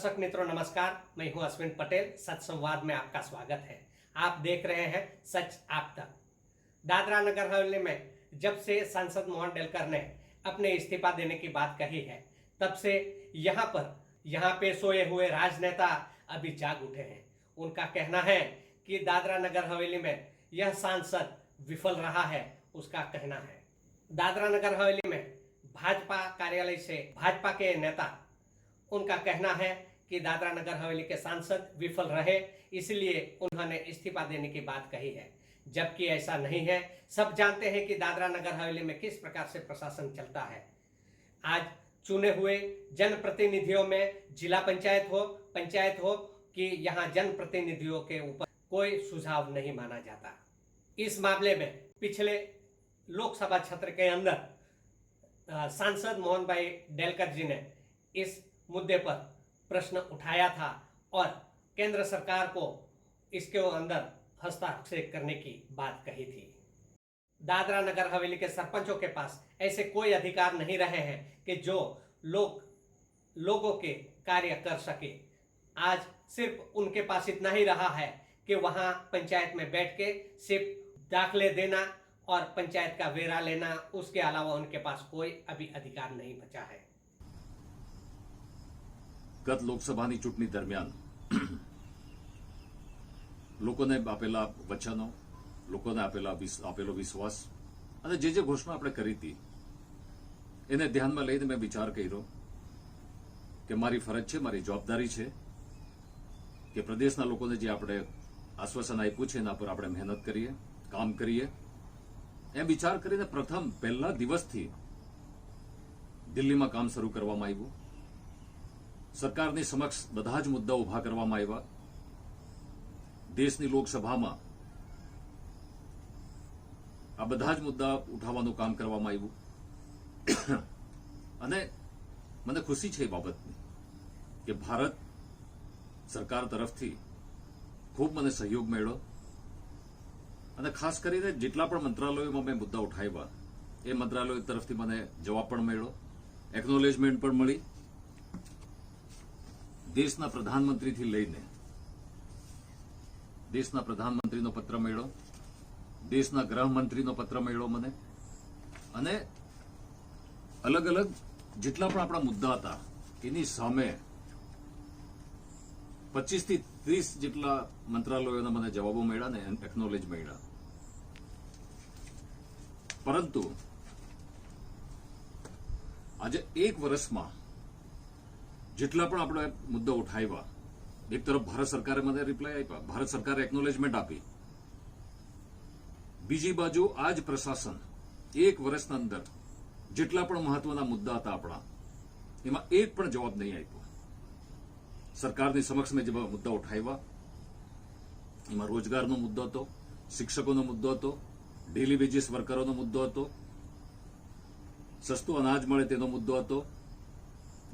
दर्शक मित्रों नमस्कार, मैं हूं अश्विन पटेल। सच संवाद में आपका स्वागत है। आप देख रहे हैं सच आप तक। दादरा नगर हवेली में जब से सांसद मोहन डेलकर ने अपने इस्तीफा देने की बात कही है, तब से यहाँ पे सोए हुए राजनेता अभी जाग उठे हैं। उनका कहना है कि दादरा नगर हवेली में यह सांसद विफल रहा है। उसका कहना है दादरा नगर हवेली में भाजपा कार्यालय से भाजपा के नेता, उनका कहना है कि दादरा नगर हवेली के सांसद विफल रहे, इसलिए उन्होंने इस्तीफा देने की बात कही है, जबकि ऐसा नहीं है। सब जानते हैं कि दादरा नगर हवेली में किस प्रकार से प्रशासन चलता है। आज चुने हुए जनप्रतिनिधियों में जिला पंचायत हो कि यहाँ जनप्रतिनिधियों के ऊपर कोई सुझाव नहीं माना जाता। इस मामले में पिछले लोकसभा क्षेत्र के अंदर सांसद मोहन भाई डेलकर जी ने इस मुद्दे पर प्रश्न उठाया था और केंद्र सरकार को इसके अंदर हस्तक्षेप करने की बात कही थी। दादरा नगर हवेली के सरपंचों के पास ऐसे कोई अधिकार नहीं रहे हैं कि जो लोगों के कार्य कर सके। आज सिर्फ उनके पास इतना ही रहा है कि वहां पंचायत में बैठ के सिर्फ दाखिले देना और पंचायत का वेरा लेना, उसके अलावा उनके पास कोई अभी अधिकार नहीं बचा है। गत लोकसभाની ચૂંટણી દરમિયાન લોકોને આપેલા વચનો, લોકોને આપેલો વિશ્વાસ અને જે ઘોષણા આપણે કરી હતી એને ધ્યાનમાં લઈને મેં વિચાર કર્યો કે મારી ફરજ છે, મારી જવાબદારી છે કે પ્રદેશના લોકોને જે આપણે આશ્વાસન આપ્યું છે એના પર આપણે મહેનત કરીએ, કામ કરીએ। એમ વિચાર કરીને પ્રથમ પહેલા દિવસથી દિલ્હીમાં કામ શરૂ કરવામાં આવ્યું। સરકારની સમક્ષ બધા જ મુદ્દાઓ ઉભા કરવામાં આવ્યા। દેશની લોકસભામાં આ બધા જ મુદ્દા ઉઠાવવાનું કામ કરવામાં આવ્યું અને મને ખુશી છે એ બાબતની કે ભારત સરકાર તરફથી ખૂબ મને સહયોગ મળ્યો અને ખાસ કરીને જેટલા પણ મંત્રાલયોમાં મેં મુદ્દા ઉઠાવ્યા એ મંત્રાલયો તરફથી મને જવાબ પણ મળ્યો, એકનોલેજમેન્ટ પણ મળી। દેશના પ્રધાનમંત્રીથી લઈને દેશના પ્રધાનમંત્રીનો પત્ર મળ્યો, દેશના ગૃહમંત્રીનો પત્ર મળ્યો મને અને અલગ અલગ જેટલા પણ આપણા મુદ્દા હતા એની સામે 25 થી 30 જેટલા મંત્રાલયોના મને જવાબો મળ્યા ને એકનોલેજ મળ્યા। પરંતુ આજે એક વર્ષમાં જેટલા પણ આપણે મુદ્દા ઉઠાવ્યા, એક તરફ ભારત સરકારે મને રિપ્લાય આપ્યા, ભારત સરકારે એકનોલેજમેન્ટ આપી, બીજી બાજુ આ જ પ્રશાસન એક વર્ષના અંદર જેટલા પણ મહત્વના મુદ્દા હતા આપણા એમાં એક પણ જવાબ નહીં આપ્યો। સરકારની સમક્ષ મેં જે મુદ્દા ઉઠાવ્યા એમાં રોજગારનો મુદ્દો હતો, શિક્ષકોનો મુદ્દો હતો, ડેલી વેજીસ વર્કરોનો મુદ્દો હતો, સસ્તું અનાજ મળે તેનો મુદ્દો હતો,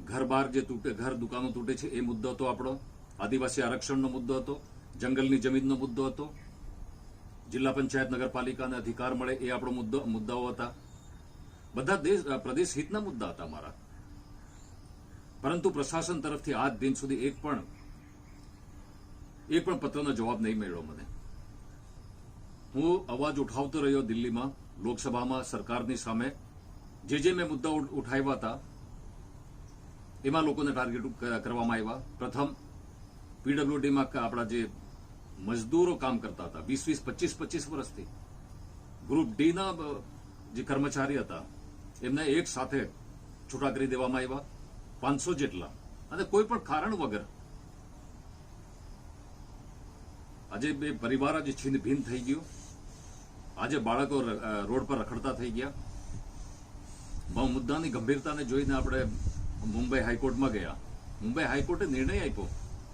ઘર જે તૂટે, ઘર દુકાનો તૂટે છે એ મુદ્દો હતો આપણો, આદિવાસી આરક્ષણનો મુદ્દો હતો, જંગલની જમીનનો મુદ્દો હતો, જિલ્લા પંચાયત નગરપાલિકાને અધિકાર મળે એ આપણો મુદ્દાઓ હતા। બધા પ્રદેશ હિતના મુદ્દા હતા અમારા। પરંતુ પ્રશાસન તરફથી આજ દિન સુધી એક પણ પત્રનો જવાબ નહીં મળ્યો મને। હું અવાજ ઉઠાવતો રહ્યો દિલ્હીમાં, લોકસભામાં સરકારની સામે જે મેં મુદ્દા ઉઠાવ્યા હતા એમાં લોકોને ટાર્ગેટ કરવામાં આવ્યા। પ્રથમ પીડબ્લ્યુડીમાં આપણા જે મજદૂરો કામ કરતા હતા 20-25 વર્ષથી, ગ્રુપ ડીના જે કર્મચારી હતા એમને એક સાથે છૂટા કરી દેવામાં આવ્યા, 500 જેટલા, અને કોઈ પણ કારણ વગર। આજે બે પરિવાર આજે છિન્ન ભિન્ન થઈ ગયો। આજે બાળકો રોડ પર રખડતા થઈ ગયા। મુદ્દાની ગંભીરતાને જોઈને આપણે મુંબઈ હાઈકોર્ટમાં ગયા। મુંબઈ હાઈકોર્ટે નિર્ણય આપ્યો,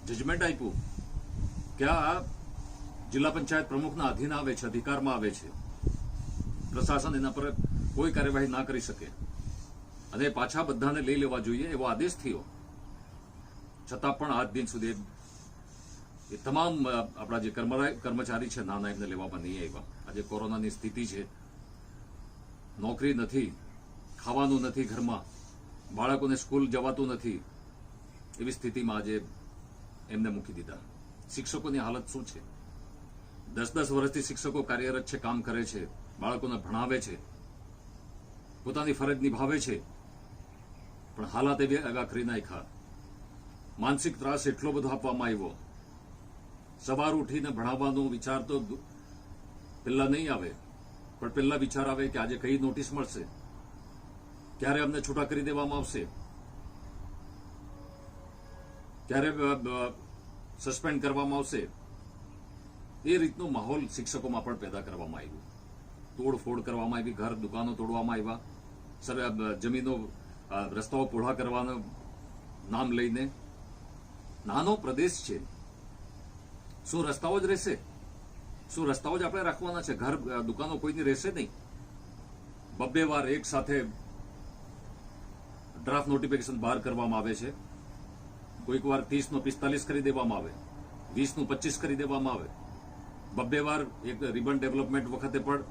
જજમેન્ટ આપ્યું કે આ જિલ્લા પંચાયત પ્રમુખના અધીન આવે છે, અધિકારમાં આવે છે, પ્રશાસન એના પર કોઈ કાર્યવાહી ના કરી શકે અને પાછા બધાને લઈ લેવા જોઈએ એવો આદેશ થયો। છતાં પણ આજ દિન સુધી એ તમામ આપણા જે કર્મચારી છે નાના એમને લેવામાં નહીં આવ્યા। આજે કોરોનાની સ્થિતિ છે, નોકરી નથી, ખાવાનું નથી, ઘરમાં બાળકોને સ્કૂલ જવાતું નથી, એવી સ્થિતિમાં આજે એમને મૂકી દીધા. શિક્ષકોની હાલત શું છે? 10 વર્ષથી શિક્ષકો કાર્યરત છે, કામ કરે છે, બાળકોને ભણાવે છે, પોતાની ફરજ નિભાવે છે, પણ હાલાત એવા કરી નાખ્યા. માનસિક ત્રાસ એટલો બધો આપવામાં આવ્યો. સવાર ઉઠીને ભણાવવાનો વિચાર તો પહેલા નહીં આવે, પણ પહેલા વિચાર આવે કે આજે કઈ નોટિસ મળશે, ક્યારે અમને છૂટા કરી દેવામાં આવશે, ક્યારે સસ્પેન્ડ કરવામાં આવશે. એ રીતનો માહોલ શિક્ષકોમાં પણ પેદા કરવામાં આવ્યો. તોડફોડ કરવામાં આવી, ઘર દુકાનો તોડવામાં આવ્યા, જમીનો રસ્તાઓ પહોળા કરવાનું નામ લઈને. નાનો પ્રદેશ છે, શું રસ્તાઓ જ રહેશે? શું રસ્તાઓ જ આપણે રાખવાના છે? ઘર દુકાનો કોઈની રહેશે નહીં. 2 વાર એક સાથે ડ્રાફ્ટ નોટિફિકેશન બહાર કરવામાં આવે છે. કોઈક વાર 30 નો 45 કરી દેવામાં આવે, 20 નું 25 કરી દેવામાં આવે. 2 વાર એક રિબન ડેવલપમેન્ટ વખતે પણ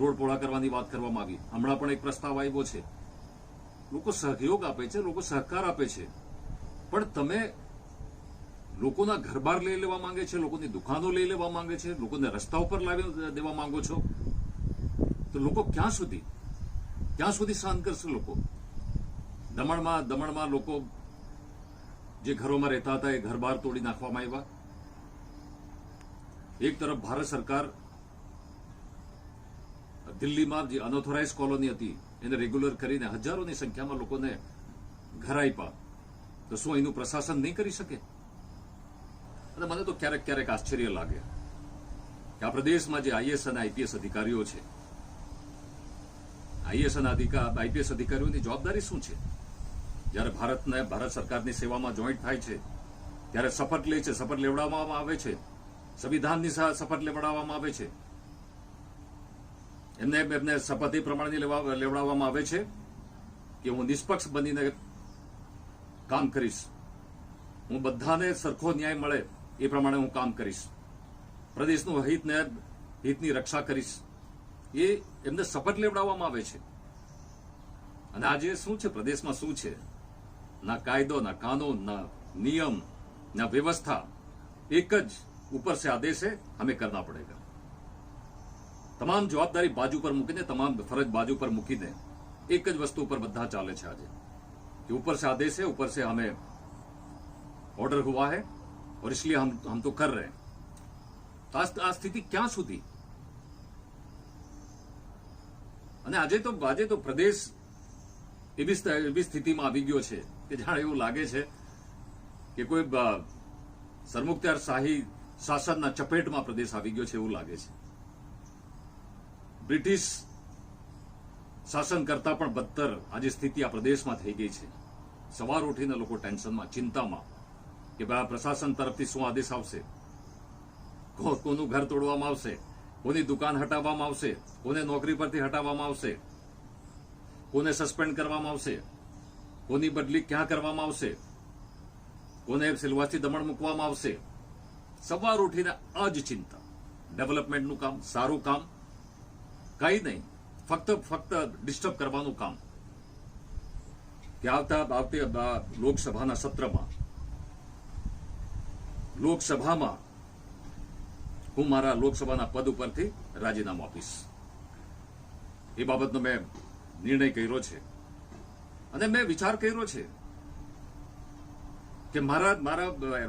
રોડ પહોળા કરવાની વાત કરવામાં આવી. હમણાં પણ એક પ્રસ્તાવ આવ્યો છે. લોકો સહયોગ આપે છે, લોકો સહકાર આપે છે, પણ તમે લોકોના ઘર બહાર લઈ લેવા માંગે છે, લોકોની દુકાનો લઈ લેવા માંગે છે, લોકોને રસ્તા ઉપર લાવી દેવા માંગો છો, તો લોકો ક્યાં સુધી સહન કરશે? લોકો દમણમાં લોકો જે ઘરોમાં રહેતા હતા એ ઘર બહાર તોડી નાખવામાં આવ્યા. એક તરફ ભારત સરકાર દિલ્હીમાં જે અનઓથોરાઇઝ કોલોની હતી એને રેગ્યુલર કરીને હજારોની સંખ્યામાં લોકોને ઘર આપ્યા, તો શું એનું પ્રશાસન નહીં કરી શકે? અને મને તો ક્યારેક આશ્ચર્ય લાગે કે આ પ્રદેશમાં જે આઈએએસ અને આઈપીએસ અધિકારીઓ છે, આઈએએસ અને આઈપીએસ અધિકારીઓની જવાબદારી શું છે? જ્યારે ભારત સરકારની સેવામાં જોઈન્ટ થાય છે ત્યારે શપથ લે છે, શપથ લેવડાવવામાં આવે છે, સંવિધાનની શપથ લેવડાવવામાં આવે છે. એમને શપથ એ પ્રમાણે લેવડાવવામાં આવે છે કે હું નિષ્પક્ષ બનીને કામ કરીશ, હું બધાને સરખો ન્યાય મળે એ પ્રમાણે હું કામ કરીશ, પ્રદેશનું હિતની રક્ષા કરીશ. એ એમને શપથ લેવડાવવામાં આવે છે. અને આજે શું છે પ્રદેશમાં? શું છે? ના કાયદો, ના કાનૂન, ના નિયમ, ના વ્યવસ્થા. એક જ ऊपर से आदेश है, हमें करना पड़ेगा. તમામ જવાબદારી બાજુ પર મૂકીને, તમામ ફરજ બાજુ પર મૂકીને એક જ વસ્તુ ઉપર બધા ચાલે છે આજે कि ऊपर से आदेश है, ऊपर से हमें ऑर्डर हुआ है और इसलिए हम तो कर रहे हैं. तो આ સ્થિતિ ક્યાં સુધી? અને આજે તો પ્રદેશ એવી સ્થિતિમાં આવી ગયો છે કે જાણે એવું લાગે છે કે કોઈ સરમુખત્યારશાહી શાસનના ચપેટમાં પ્રદેશ આવી ગયો છે એવું લાગે છે. બ્રિટિશ શાસન કરતા પણ બદતર આજે સ્થિતિ આ પ્રદેશમાં થઈ ગઈ છે. સવાર ઉઠીને લોકો ટેન્શનમાં, ચિંતામાં કે ભાઈ પ્રશાસન તરફથી શું આદેશ આવશે, કોનું ઘર તોડવામાં આવશે, કોની દુકાન હટાવવામાં આવશે, કોને નોકરી પરથી હટાવવામાં આવશે, કોને સસ્પેન્ડ કરવામાં આવશે, કોની બદલી ક્યાં કરવામાં આવશે, કોને સિલવાસથી દમણ મૂકવામાં આવશે. સવાર ઉઠીને આ જ ચિંતા. ડેવલપમેન્ટનું કામ, સારું કામ કઈ નહીં, ફક્ત ડિસ્ટર્બ કરવાનું કામ. કે આવતી લોકસભાના સત્રમાં હું મારા લોકસભાના પદ ઉપરથી રાજીનામું આપીશ. એ બાબતનો મેં નિર્ણય કર્યો છે. અને મેં વિચાર કર્યો છે કે મારા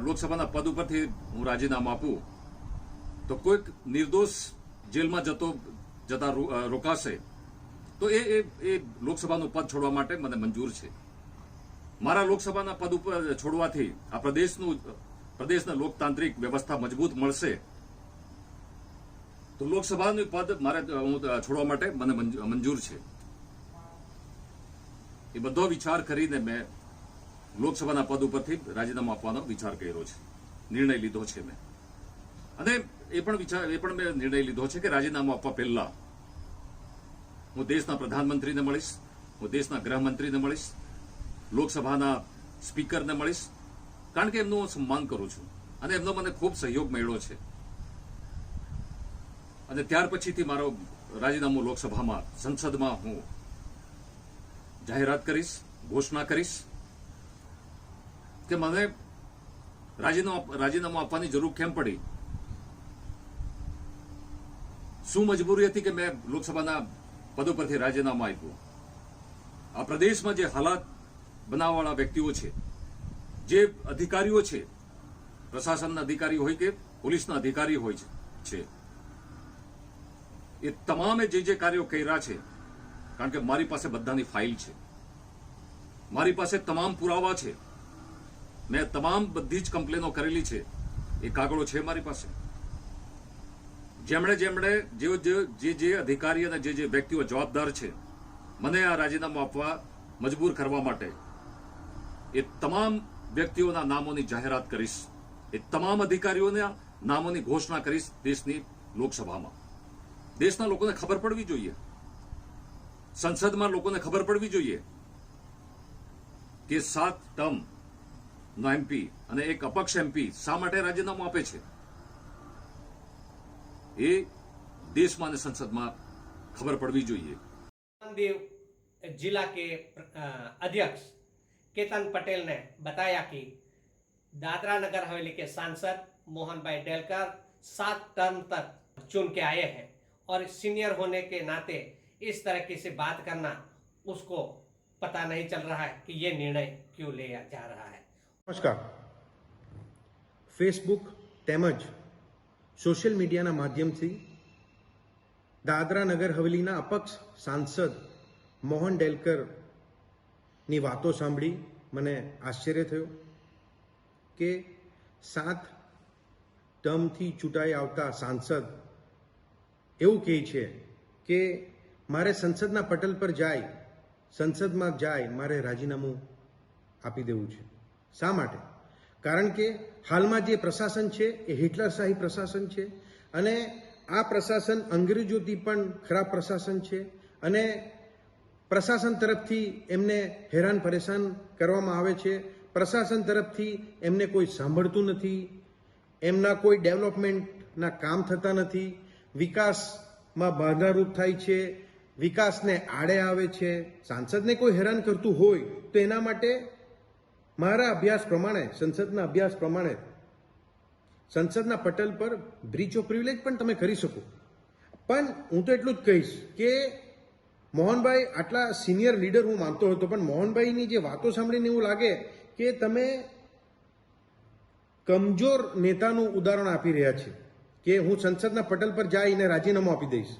લોકસભાના પદ ઉપરથી હું રાજીનામું આપું તો કોઈક નિર્દોષ જેલમાં જતા રોકાશે તો એ લોકસભાનું પદ છોડવા માટે મને મંજૂર છે. મારા લોકસભાના પદ ઉપર છોડવાથી આ પ્રદેશને લોકતાંત્રિક વ્યવસ્થા મજબૂત મળશે. તો લોકસભાનું પદ હું છોડવા માટે મને મંજૂર છે. એ બધો વિચાર કરીને મેં લોકસભાના પદ ઉપરથી રાજીનામું આપવાનો વિચાર કર્યો છે, નિર્ણય લીધો છે મેં. અને એ પણ મેં નિર્ણય લીધો છે કે રાજીનામું આપવા પહેલા હું દેશના પ્રધાનમંત્રીને મળીશ, હું દેશના ગૃહમંત્રીને મળીશ, લોકસભાના સ્પીકરને મળીશ, કારણ કે એમનું હું સન્માન કરું છું અને એમનો મને ખૂબ સહયોગ મળ્યો છે. અને ત્યાર પછીથી મારો રાજીનામું લોકસભામાં, સંસદમાં હું જાહેરાત કરીશ, ઘોષણા કરીશ. કે મને રાજીનામું આપવાની જરૂર કેમ પડી? શું મજબૂરી હતી કે મેં લોકસભાના પદો પરથી રાજીનામું આપ્યું? આ પ્રદેશમાં જે હાલાત બનાવવાવાળા વ્યક્તિઓ છે, જે અધિકારીઓ છે, પ્રશાસનના અધિકારી હોય કે પોલીસના અધિકારી હોય છે, એ તમામે જે કાર્યો કર્યા છે, કારણ કે મારી પાસે બધાની ફાઇલ છે, મારી પાસે તમામ પુરાવા છે, મેં બધી જ કમ્પ્લેનો કરેલી છે, એ કાગળો છે મારી પાસે. જેમણે જે અધિકારી અને જે વ્યક્તિઓ જવાબદાર છે મને આ રાજીનામું આપવા મજબૂર કરવા માટે, એ તમામ વ્યક્તિઓના નામોની જાહેરાત કરીશ, એ તમામ અધિકારીઓના નામોની ઘોષણા કરીશ દેશની લોકસભામાં. દેશના લોકોને ખબર પડવી જોઈએ, સંસદમાં લોકોને ખબર પડવી જોઈએ કે 7 ટર્મ નો એમપી અને એક અપક્ષ એમપી શા માટે રાજીનામું આપે છે. એ દેશમાં અને સંસદમાં ખબર પડવી જોઈએ. देव जिला के अध्यक्ष केतन पटेल ने बताया कि दादरा नगर हवेली के सांसद मोहन भाई डेलकर 7 टर्म तक चुन के आए हैं और सीनियर होने के नाते इस तरह से बात करना उसको पता नहीं चल रहा है कि ये निर्णय क्यों लिया जा रहा है. નમસ્કાર. ફેસબુક તેમજ સોશિયલ મીડિયાના માધ્યમથી દાદરા નગર હવેલીના અપક્ષ સાંસદ મોહન ડેલકરની વાતો સાંભળી મને આશ્ચર્ય થયો કે 7 ટર્મથી ચૂંટાઈ આવતા સાંસદ એવું કહે છે કે મારે સંસદના પટલ પર સંસદમાં મારે રાજીનામું આપી દેવું છે. શા માટે? કારણ કે હાલમાં જે પ્રશાસન છે એ હિટલરશાહી પ્રશાસન છે અને આ પ્રશાસન અંગ્રેજોથી પણ ખરાબ પ્રશાસન છે અને પ્રશાસન તરફથી એમને હેરાન પરેશાન કરવામાં આવે છે. પ્રશાસન તરફથી એમને કોઈ સાંભળતું નથી, એમના કોઈ ડેવલપમેન્ટના કામ થતા નથી, વિકાસમાં બાધારૂપ થાય છે, વિકાસને આડે આવે છે. સાંસદને કોઈ હેરાન કરતું હોય તો એના માટે મારા અભ્યાસ પ્રમાણે, સંસદના અભ્યાસ પ્રમાણે સંસદના પટલ પર બ્રીચ ઓફ પ્રિવિલેજ પણ તમે કરી શકો. પણ હું તો એટલું જ કહીશ કે મોહનભાઈ આટલા સિનિયર લીડર હું માનતો હતો, પણ મોહનભાઈની જે વાતો સાંભળીને એવું લાગે કે તમે કમજોર નેતાનું ઉદાહરણ આપી રહ્યા છે કે હું સંસદના પટલ પર જઈને રાજીનામું આપી દઈશ.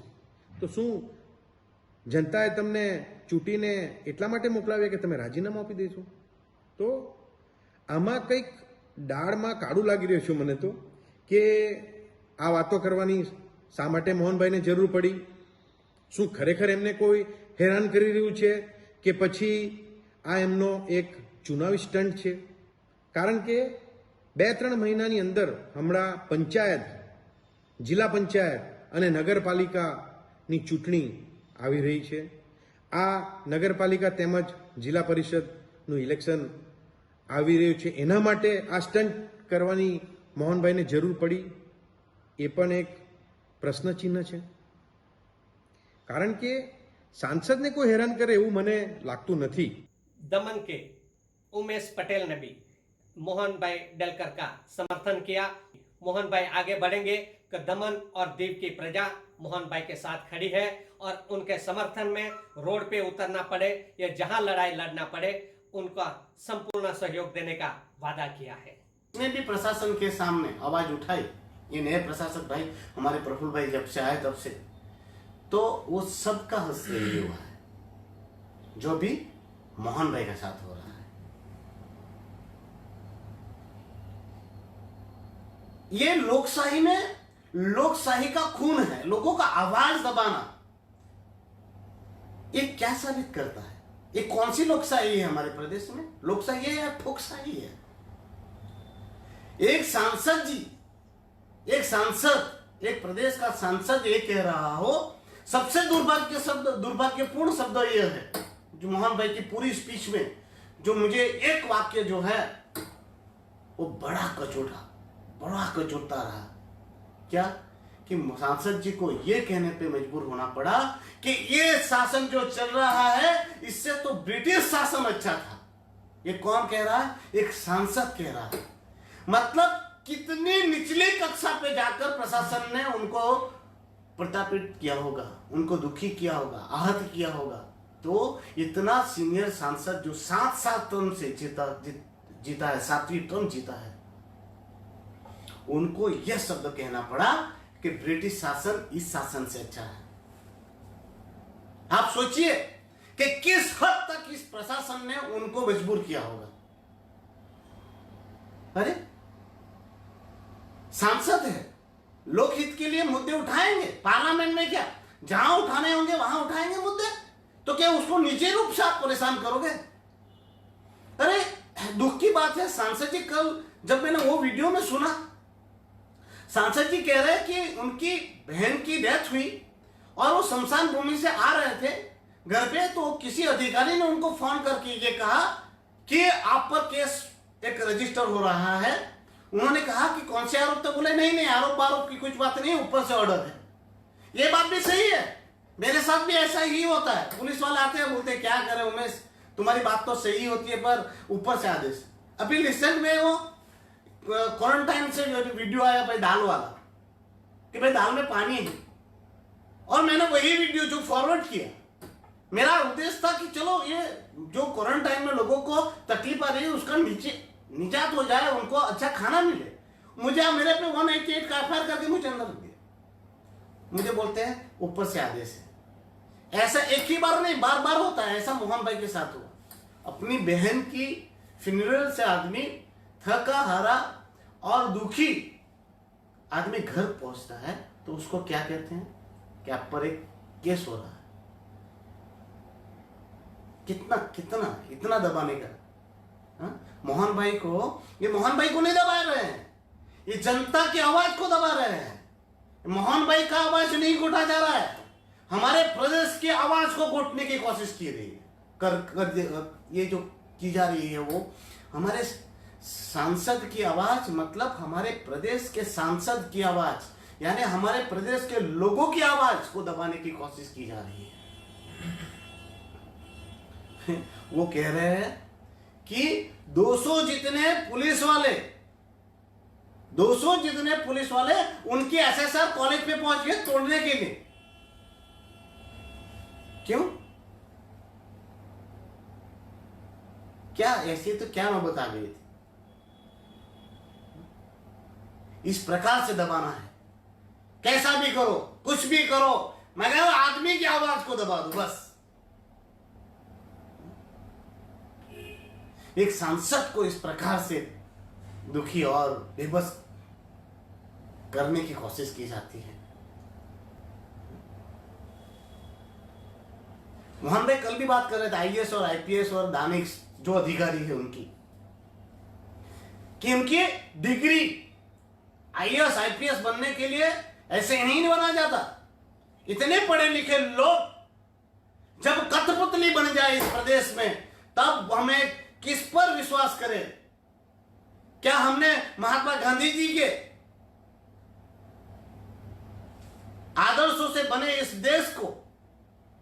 તો શું જનતાએ તમને ચૂંટીને એટલા માટે મોકલાવ્યા કે તમે રાજીનામું આપી દઈશો? તો આમાં કંઈક દાળમાં કાળું લાગી રહ્યું છે મને તો, કે આ વાતો કરવાની શા માટે મોહનભાઈને જરૂર પડી? શું ખરેખર એમને કોઈ હેરાન કરી રહ્યું છે કે પછી આ એમનો એક ચુનાવી સ્ટન્ટ છે? કારણ કે 2-3 મહિનાની અંદર હમણાં પંચાયત, જિલ્લા પંચાયત અને નગરપાલિકાની ચૂંટણી આવી રહી છે. આ નગરપાલિકા તેમજ જિલ્લા પરિષદનું ઇલેક્શન આવી રહ્યું છે. એના માટે આ સ્ટન્ટ કરવાની મોહનભાઈને જરૂર પડી, એ પણ એક પ્રશ્નચિહ્ન છે. કારણ કે सांसद ने कोई हैरान करे એવું મને લાગતું નથી. दमन के उमेश पटेल ने भी मोहन भाई डेलकर का समर्थन किया. मोहन भाई आगे बढ़ेंगे कि दमन और दीव की प्रजा मोहन भाई के साथ खड़ी है और उनके समर्थन में रोड पे उतरना पड़े या जहां लड़ाई लड़ना पड़े उनका संपूर्ण सहयोग देने का वादा किया है. ने भी प्रशासन के सामने आवाज उठाई. ये नए प्रशासक भाई हमारे प्रफुल्ल भाई जब से आए तब से, तो वो सबका हश्र ये हुआ है जो भी मोहन भाई के साथ हो रहा है. ये लोकशाही में लोकशाही का खून है, लोगों का आवाज दबाना. ये क्या साबित करता है? ये कौन सी लोकशाही है हमारे प्रदेश में? लोकशाही है या ठोकशाही है? एक सांसद जी, एक सांसद, एक प्रदेश का सांसद ये कह रहा हो, सबसे दुर्भाग्यपूर्ण शब्द यह है जो मोहन भाई की पूरी स्पीच में जो मुझे एक वाक्य जो है वो बड़ा कचोटता रहा. क्या? कि सांसद जी को ये कहने पे मजबूर होना पड़ा कि ये शासन जो चल रहा है इससे तो ब्रिटिश शासन अच्छा था. ये कौन कह रहा है? एक सांसद कह रहा है। मतलब कितने निचले कक्षा पे जाकर प्रशासन ने उनको प्रताड़ित किया होगा, उनको दुखी किया होगा, आहत किया होगा। तो इतना सीनियर सांसद जो 7 टर्म से जीता है, 7वीं टर्म जीता है, उनको यह शब्द कहना पड़ा कि ब्रिटिश शासन इस शासन से अच्छा है। आप सोचिए कि किस हद तक इस प्रशासन ने उनको मजबूर किया होगा। अरे सांसद है, लोकहित के लिए मुद्दे उठाएंगे पार्लियामेंट में, क्या जहां उठाने होंगे वहां उठाएंगे मुद्दे, तो क्या उसको निजी रूप से आप परेशान करोगे? अरे दुख की बात है, सांसद जी कल जब मैंने वो वीडियो में सुना, सांसद जी कह रहे हैं कि उनकी बहन की डेथ हुई और वो शमशान भूमि से आ रहे थे घर पे, तो किसी अधिकारी ने उनको फोन करके ये कहा कि आप पर केस एक रजिस्टर हो रहा है। उन्होंने कहा कि कौन से आरोप? तो बोले नहीं आरोप की कुछ बात नहीं, ऊपर से ऑर्डर है। ये बात भी सही है, मेरे साथ भी ऐसा ही होता है। पुलिस वाले आते हैं, बोलते हैं क्या करें उमेश, तुम्हारी बात तो सही होती है पर ऊपर से आदेश। अभी रिसेंट में वो क्वारंटाइन से जो वीडियो आया भाई दाल वाला, कि भाई दाल में पानी है, और मैंने वही वीडियो जो फॉरवर्ड किया, मेरा उद्देश्य था कि चलो ये जो क्वारंटाइन में लोगों को तकलीफ आ रही है उसका निजात हो जाए, उनको अच्छा खाना मिले। मुझे मेरे पे 188 का एफआईआर करके मुझे अंदर रख दिया। मुझे बोलते हैं ऊपर से आदेश है। ऐसा एक ही बार नहीं, बार बार होता है। ऐसा मोहन भाई के साथ हुआ। अपनी बहन की फ्यूनरल से आदमी थका हारा और दुखी आदमी घर पहुंचता है तो उसको क्या कहते हैं कि आप पर एक केस हो रहा है। कितना कितना इतना दबाने का? मोहन भाई को, ये मोहन भाई को नहीं दबा रहे हैं, ये जनता की आवाज को दबा रहे हैं। मोहन भाई का आवाज नहीं घोटा जा रहा है, हमारे प्रदेश की आवाज को घोटने की कोशिश की रही है। ये जो की जा रही है वो हमारे सांसद की आवाज, मतलब हमारे प्रदेश के सांसद की आवाज, यानी हमारे प्रदेश के लोगों की आवाज को दबाने की कोशिश की जा रही है। वो कह रहे हैं कि 200 जितने पुलिस वाले उनके एसएसआर कॉलेज पे पहुंच गए तोड़ने के लिए। क्यों? क्या ऐसी तो क्या नौबत आ गई थी? इस प्रकार से दबाना है, कैसा भी करो, कुछ भी करो, मगर आदमी की आवाज को दबा दो बस। एक सांसद को इस प्रकार से दुखी और बेबस करने की कोशिश की जाती है। मोहन भाई कल भी बात कर रहे थे आईएएस और आईपीएस और दानिश जो अधिकारी है उनकी, कि उनकी डिग्री आईएएस आईपीएस बनने के लिए ऐसे ही नहीं बना जाता। इतने पढ़े लिखे लोग जब कठपुतली बन जाए इस प्रदेश में, तब हमें किस पर विश्वास करें? क्या हमने महात्मा गांधी जी के आदर्शों से बने इस देश को,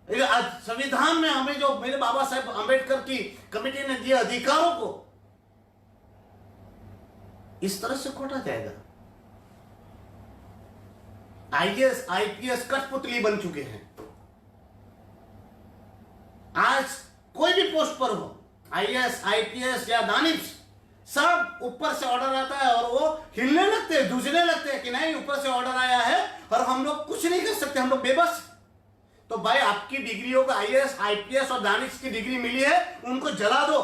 संविधान में हमें जो मेरे बाबा साहेब अंबेडकर की कमेटी ने दिए अधिकारों को, इस तरह से खोटा जाएगा? आईएएस आईपीएस कठपुतली बन चुके हैं। आज कोई भी पोस्ट पर हो, आईएएस आईपीएस या दानिश, सब ऊपर से ऑर्डर आता है और वो हिलने लगते हैं, जूझने लगते हैं कि नहीं ऊपर से ऑर्डर आया है और हम लोग कुछ नहीं कर सकते, हम लोग बेबस। तो भाई आपकी डिग्रियों का आईएएस आईपीएस और दानिश की डिग्री मिली है, उनको जला दो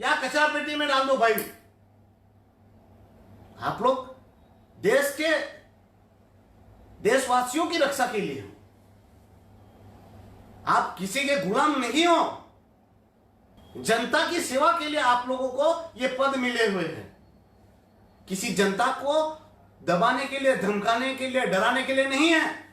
या कचरा पेटी में डाल दो। भाई आप लोग देश के देशवासियों की रक्षा के लिए, आप किसी के गुलाम नहीं हो। जनता की सेवा के लिए आप लोगों को ये पद मिले हुए हैं। किसी जनता को दबाने के लिए, धमकाने के लिए, डराने के लिए नहीं है।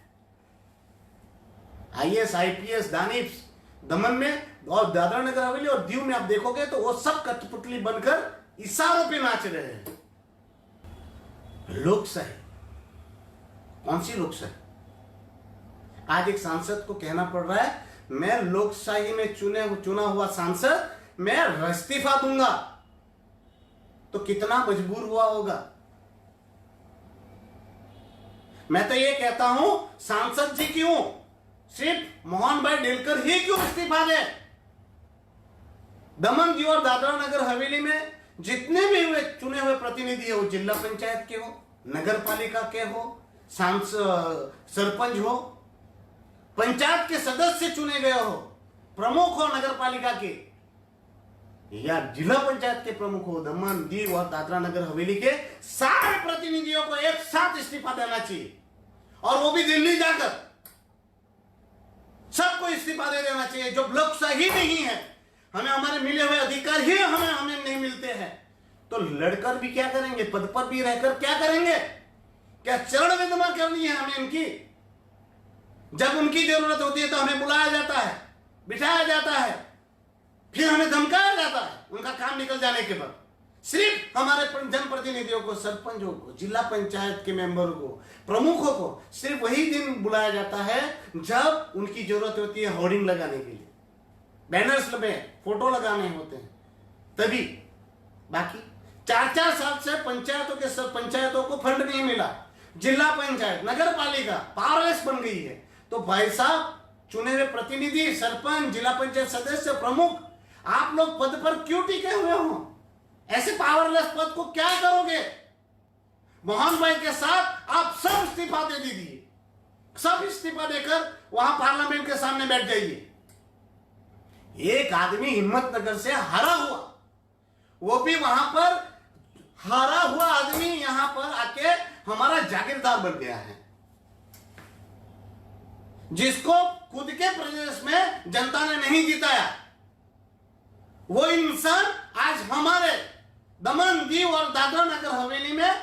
आईएएस आईपीएस दानिश दमन में और दादरा नगर हवेली और दीव में आप देखोगे तो वो सब कठपुतली बनकर इशारों पे नाच रहे हैं। लोकशाही, कौन सी लोकशाही? आज एक सांसद को कहना पड़ रहा है मैं लोकशाही में चुना हुआ सांसद मैं इस्तीफा दूंगा, तो कितना मजबूर हुआ होगा। मैं तो ये कहता हूं, सांसद जी क्यों, सिर्फ मोहन भाई डेलकर ही क्यों इस्तीफा दे। दमन दीव और दादरा नगर हवेली में जितने भी हुए चुने हुए प्रतिनिधि हो, जिला पंचायत के हो, नगर पालिका के हो, सरपंच हो, पंचायत के सदस्य चुने गए हो, प्रमुख हो नगर पालिका के या जिला पंचायत के प्रमुख हो, दमन दीव और दादरा नगर हवेली के सारे प्रतिनिधियों को एक साथ इस्तीफा देना चाहिए, और वो भी दिल्ली जाकर सबको इस्तीफा दे देना चाहिए। जो लोकशाही नहीं है, हमें हमारे मिले हुए अधिकार ही हमें नहीं मिलते हैं, तो लड़कर भी क्या करेंगे, पद पर भी रहकर क्या करेंगे, क्या चरण विधवा करनी है हमें इनकी। जब उनकी जरूरत होती है तो हमें बुलाया जाता है, बिठाया जाता है, फिर हमें धमकाया जाता है उनका काम निकल जाने के बाद। सिर्फ हमारे जनप्रतिनिधियों को, सरपंचों को, जिला पंचायत के मेंबरों को, प्रमुखों को सिर्फ वही दिन बुलाया जाता है जब उनकी जरूरत होती है होर्डिंग लगाने के लिए, बैनर्स में फोटो लगाने होते हैं, तभी। बाकी 4-4 साल से पंचायतों को फंड नहीं मिला, जिला पंचायत, नगर पालिका पावरलेस बन गई है। तो भाई साहब, चुने हुए प्रतिनिधि, सरपंच, जिला पंचायत सदस्य, प्रमुख, आप लोग पद पर क्यों टिके हुए हो? ऐसे पावरलेस पद को क्या करोगे? मोहन भाई के साथ आप सब इस्तीफा दे दीजिए, सब इस्तीफा देकर वहां पार्लियामेंट के सामने बैठ जाइए। एक आदमी हिम्मतनगर से हारा हुआ, वो भी वहां पर हारा हुआ आदमी यहां पर आके हमारा जागीरदार बन गया है, जिसको खुद के प्रदेश में जनता ने नहीं जिताया। वो इंसान आज हमारे दमन दीव और दादरा नगर हवेली में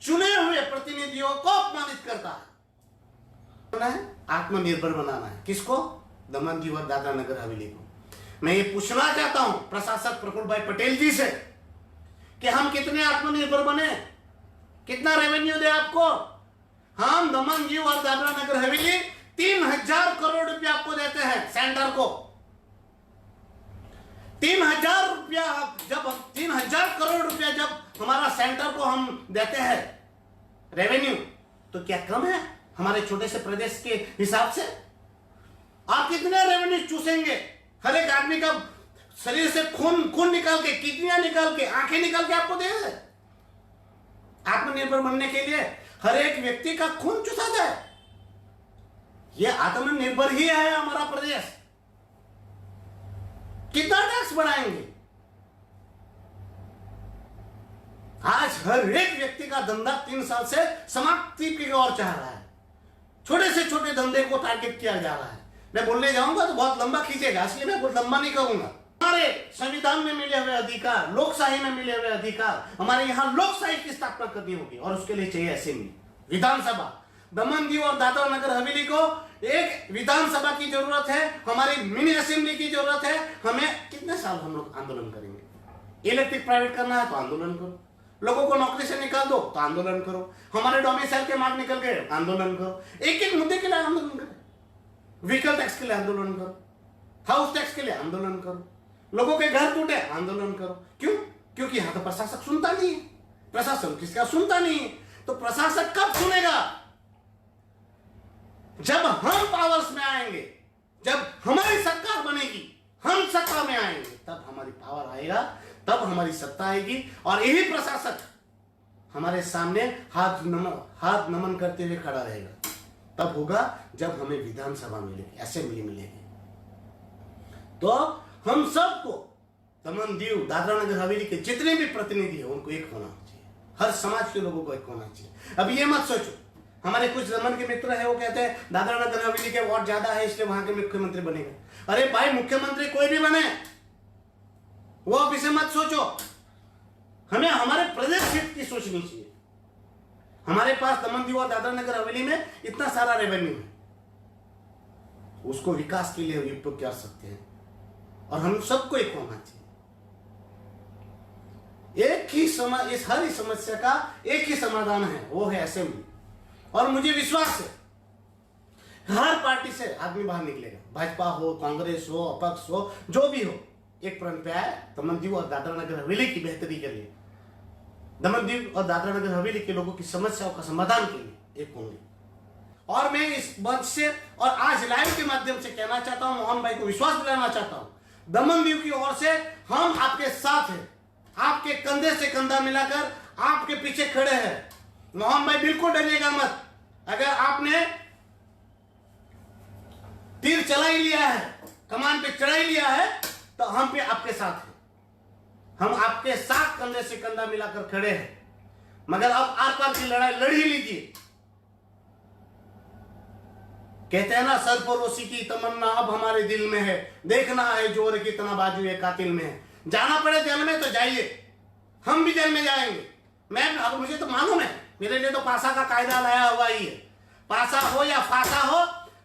चुने हुए प्रतिनिधियों को अपमानित करता है। आत्मनिर्भर बनाना है किसको? दमन दीव और दादरा नगर हवेली को। मैं ये पूछना चाहता हूं प्रशासक प्रफुल्ल भाई पटेल जी से कि हम कितने आत्मनिर्भर बने, कितना रेवेन्यू दे आपको? हम दमन दीव और दादरा नगर हवेली 3000 करोड़ रुपया आपको देते हैं सेंटर को। 3000 रुपया, जब 3000 करोड़ रुपया जब हमारा सेंटर को हम देते हैं रेवेन्यू, तो क्या कम है हमारे छोटे से प्रदेश के हिसाब से? आप कितने रेवेन्यू चूसेंगे? हर एक आदमी का शरीर से खून निकाल के, किडनियां निकाल के, आंखें निकाल के आपको दे दे। आत्मनिर्भर बनने के लिए हर एक व्यक्ति का खून चूसा जाए। यह आत्मनिर्भर ही है हमारा प्रदेश। कितना टैक्स बढ़ाएंगे? आज हर एक व्यक्ति का धंधा 3 साल से समाप्ति की ओर चाह रहा है। छोटे से छोटे धंधे को टारगेट किया जा रहा है। मैं बोलने जाऊंगा तो बहुत लंबा खींचेगा, इसलिए मैं बहुत लंबा नहीं कहूंगा। हमारे संविधान में मिले हुए अधिकार, लोकशाही में मिले हुए अधिकार, हमारे यहाँ लोकशाही की स्थापना करनी होगी, और उसके लिए चाहिए असेंबली, विधानसभा। दमन दीव और दादरा नगर हवेली को एक विधानसभा की जरूरत है, हमारी मिनी असेंबली की जरूरत है। हमें कितने साल हम लोग आंदोलन करेंगे? इलेक्ट्रिक प्राइवेट करना है तो आंदोलन करो, लोगों को नौकरी से निकाल दो तो आंदोलन करो, हमारे डोमिसाइल के मार्ग निकल गए आंदोलन करो, एक एक मुद्दे के लिए आंदोलन करो। व्हीकल टैक्स के लिए आंदोलन करो, हाउस टैक्स के लिए आंदोलन करो, लोगों के घर टूटे आंदोलन करो। क्यों? क्योंकि यहां तो प्रशासक सुनता नहीं है। प्रशासन किसका सुनता नहीं है, तो प्रशासक कब सुनेगा? जब हम पावर्स में आएंगे, जब हमारी सरकार बनेगी, हम सत्ता में आएंगे, तब हमारी पावर आएगा, तब हमारी सत्ता आएगी। और यही प्रशासक हमारे सामने हाथ नमन करते हुए खड़ा रहेगा। तब होगा जब हमें विधानसभा मिलेगी, असेंबली मिलेगी। तो हम सबको, दमन दीव दादरा नगर हवेली के जितने भी प्रतिनिधि हैं उनको एक होना चाहिए, हर समाज के लोगों को एक होना चाहिए। अब ये मत सोचो, हमारे कुछ दमन के मित्र है वो कहते हैं दादरा नगर हवेली के वोट ज्यादा है इसलिए वहां के मुख्यमंत्री बनेगा। अरे भाई, मुख्यमंत्री कोई भी बने, वो आप इसे मत सोचो। हमें हमारे प्रदेश हित की सोचनी चाहिए। हमारे पास दमन दीव और दादरा नगर हवेली में इतना सारा रेवेन्यू है, उसको विकास के लिए उपयोग कर सकते हैं, और हम सबको एक होना चाहिए। एक ही इस हर समस्या का एक ही समाधान है, वो है असेंबली। और मुझे विश्वास है हर पार्टी से आदमी बाहर निकलेगा, भाजपा हो, कांग्रेस हो, अपक्ष हो, जो भी हो, एक प्रण पे आए दमन दीव और दादरा नगर हवेली की बेहतरी के लिए, दमन दीव और दादरा नगर हवेली के लोगों की समस्याओं का समाधान के लिए एक होंगे। और मैं इस मंच से और आज लाइव के माध्यम से कहना चाहता हूं, मोहन भाई को विश्वास दिलाना चाहता हूं, दमन दीव की ओर से हम आपके साथ हैं, आपके कंधे से कंधा मिलाकर आपके पीछे खड़े हैं। मोहन भाई बिल्कुल डरिएगा मत, अगर आपने तीर चला ही लिया है, कमान पे चढ़ा ही लिया है, तो हम भी आपके साथ हैं, हम आपके साथ कंधे से कंधा मिलाकर खड़े हैं। मगर अब आर पार की लड़ाई लड़ ही लीजिए। कहते हैं ना, सरफरोशी की तमन्ना अब हमारे दिल में है, देखना है जोर कितना बाजू है कातिल में है। जाना पड़े जेल में तो जाइए, हम भी जेल में जाएंगे। मैं अब मुझे तो मालूम है, मेरे लिए तो पासा का कायदा लाया हुआ ही है, पासा हो या फांसा हो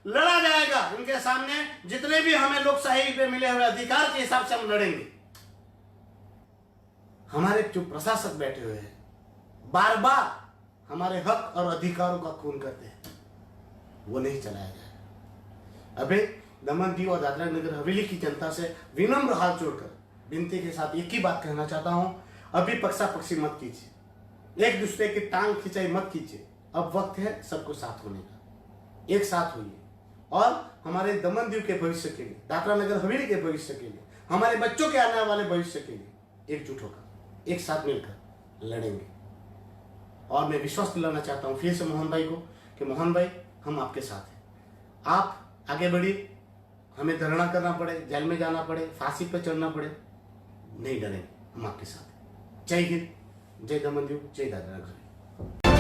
लड़ा जाएगा। उनके सामने जितने भी हमें लोकशाही पे मिले हुए अधिकार के हिसाब से हम लड़ेंगे। हमारे जो प्रशासक बैठे हुए हैं बार बार हमारे हक और अधिकारों का खून करते हैं, वो नहीं चलाया जाएगा। अबे दमन दीव और दादरा नगर हवेली की जनता से विनम्र हाथ जोड़कर विनती के साथ एक ही बात कहना चाहता हूं, अभी पक्षा पक्षी मत कीजिए, एक दूसरे की टांग खिंचाई मत कीजिए। अब वक्त है सबको साथ होने का, एक साथ होइए और हमारे दमन दीव के भविष्य के लिए, दादरा नगर हवेली के भविष्य के लिए, हमारे बच्चों के आने वाले भविष्य के लिए एकजुट होकर एक साथ मिलकर लड़ेंगे। और मैं विश्वास दिलाना चाहता हूं फिर से मोहन भाई को कि मोहन भाई हम आपके साथ हैं, आप आगे बढ़िए, हमें धरना करना पड़े, जेल में जाना पड़े, फांसी पर चढ़ना पड़े, नहीं डरेंगे, हम आपके साथ हैं। जय हिंद, जय दमन दीव, जय दादरा नगर।